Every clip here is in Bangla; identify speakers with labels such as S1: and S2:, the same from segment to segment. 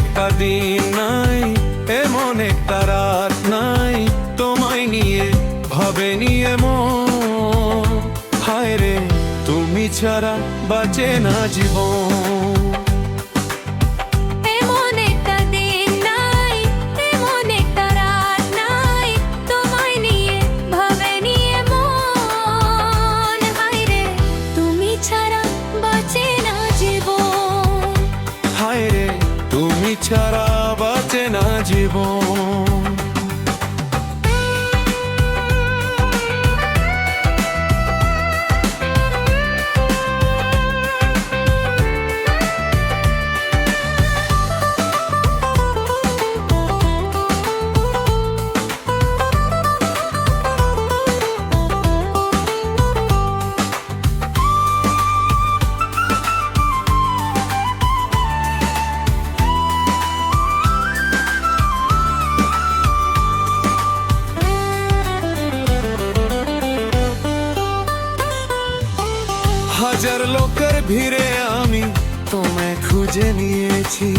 S1: একটা দিন নাই, এমন একটা রাত নাই, তোমায় নিয়ে ভাবে নিয়ে মন। হায় রে তুমি ছাড়া বাঁচে না জীবন।
S2: এমন একটা দিন নাই, এমন একটা রাত নাই, তোমায় নিয়ে ভাবে নিয়ে মন। হায় রে তুমি ছাড়া বাঁচে না জীবন।
S1: হায় রে তুমি ছাড়া বাঁচে না জীবন। হাজার লোকের ভিড়ে আমি তোমায় খুঁজে নিয়েছি,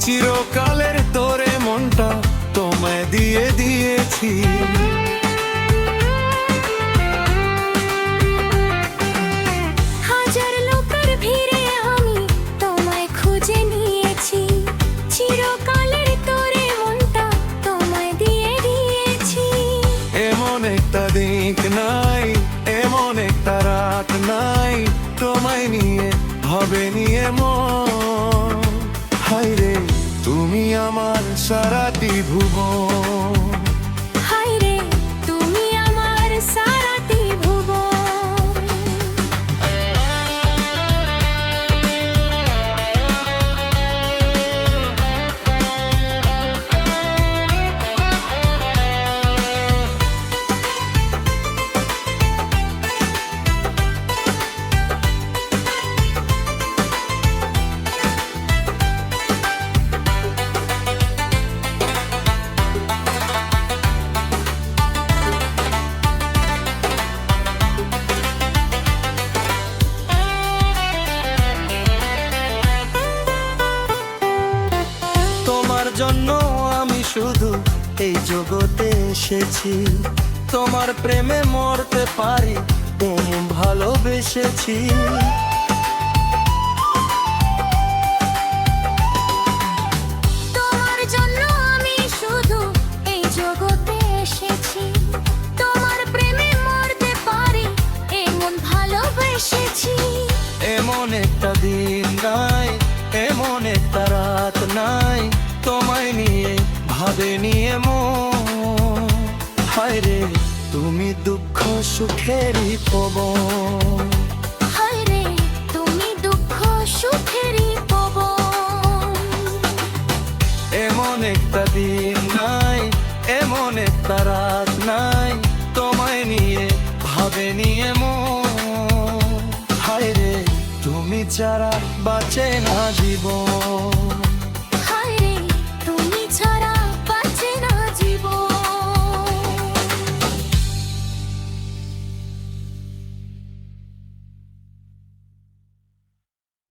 S1: চিরকালের তোরে মনটা তোমায় দিয়ে দিয়েছি।
S2: হাজার লোকের ভিড়ে আমি তোমায় খুঁজে নিয়েছি, চিরকালের তোরে মনটা তোমায় দিয়ে দিয়েছি।
S1: এমন একটা দিক নাই, এমন একটা রাত নাই, তোমায় নিয়ে ভাবে নিয়ে মন। হায় রে তুমি আমার সারাটি ভুবন।
S2: হায় রে তুমি আমার সারাটি ভুবন।
S1: তোমার জন্য আমি শুধু এই জগতে এসেছি, তোমার প্রেমে মরতে পারি এমন ভালোবেসেছি।
S2: তোমার জন্য আমি শুধু এই জগতে এসেছি, তোমার প্রেমে মরতে পারি এমন ভালোবেসেছি।
S1: এমন একটা দিন নাই, এমন একটা রাত নাই, তোমায় নিয়ে ভাবে নিয়ে মন। হায় রে তুমি দুঃখ সুখেরই পবন।
S2: হায় রে তুমি দুঃখ সুখেরই পবন।
S1: এমন একটা দিন নাই, এমন একটা রাত নাই, তোমায় নিয়ে ভাবে নিয়ে মন। হায় রে তুমি ছাড়া বাঁচে না জীবন।